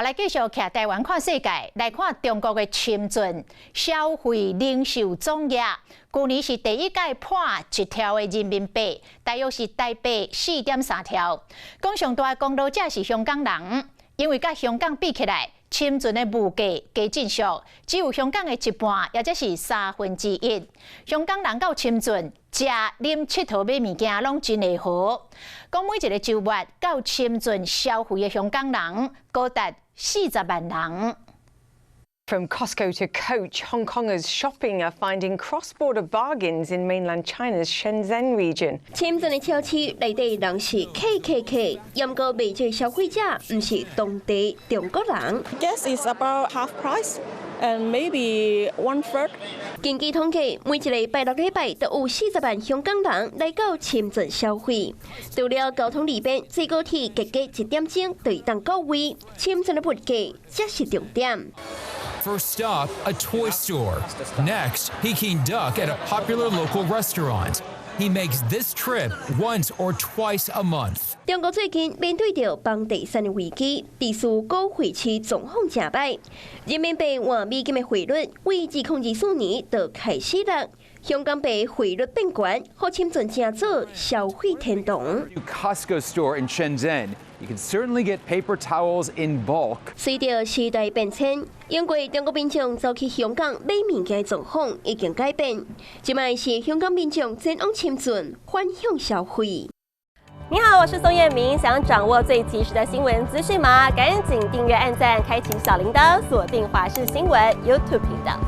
来继续徛台湾看世界，来看中国的深圳消费零售总额，去年是第一届破1条的人民币，大约是台币4.3条。讲上大的功劳者是香港人，因为甲香港比起来，深圳的物价加正俗，只有香港的一半，也就是1/3。香港人到深圳食、啉、佚佗、买物件，拢真会好。讲每一个周末到深圳消费的香港人高达40万人。 From Costco to Coach, Hong Kongers shopping are finding cross-border bargains in mainland China's Shenzhen region. 深圳的超市内底人是 KKK， 不过卖这消费者唔是当地中国人。Guess it's about half price and maybe 1/3. 根据统计，每一个拜六礼拜都有40万香港人来到深圳消费。除了交通利便，最高铁价格1点钟就当到位。深圳的物价才是重点。 First stop, a toy store. Next, Peking duck at a popular local restaurant. He makes this trip once or twice a month. 中国最近面对着房地产的危机，地数高汇市状况正歹，人民币换美金的汇率为2024年就开始了。香港币汇率变悬，互深圳正做消费天堂。 Costco store in Shenzhen. You can certainly get paper towels in bulk. 随着时代变迁，因为中国民众走去香港买物件的状况已经改变，现在是香港民众前往深圳反向消费。 你好，我是宋彦明。想掌握最及时的新闻资讯吗？赶紧订阅、按赞、开启小铃铛，锁定华视新闻 YouTube 频道。